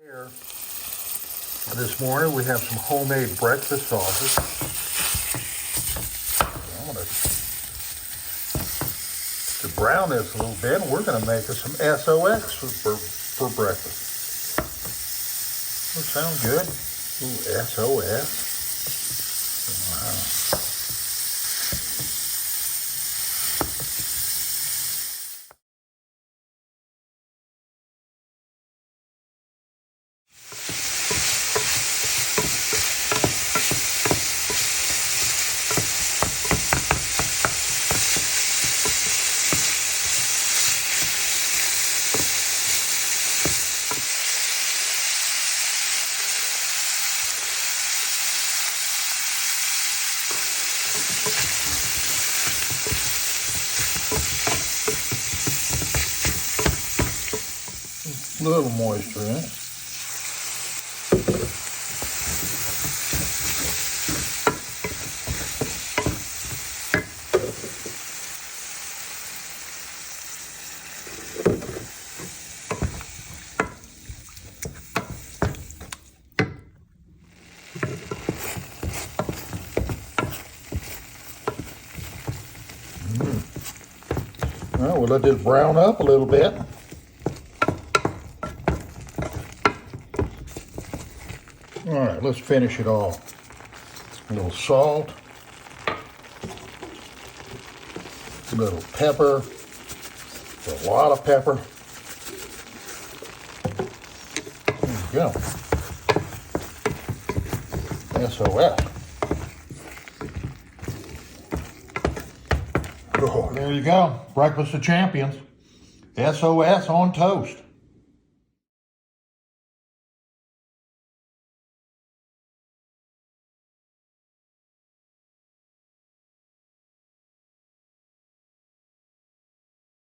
Here, this morning we have some homemade breakfast sausage. I'm gonna to brown this a little bit, and we're gonna make us some SOS for breakfast. That sound good. Ooh, SOS. Wow. A little moisture in it. Well, we'll let this brown up a little bit. All right, let's finish it off. A little salt, a little pepper, a lot of pepper. There you go. SOS. Oh, there you go. Breakfast of champions. SOS on toast.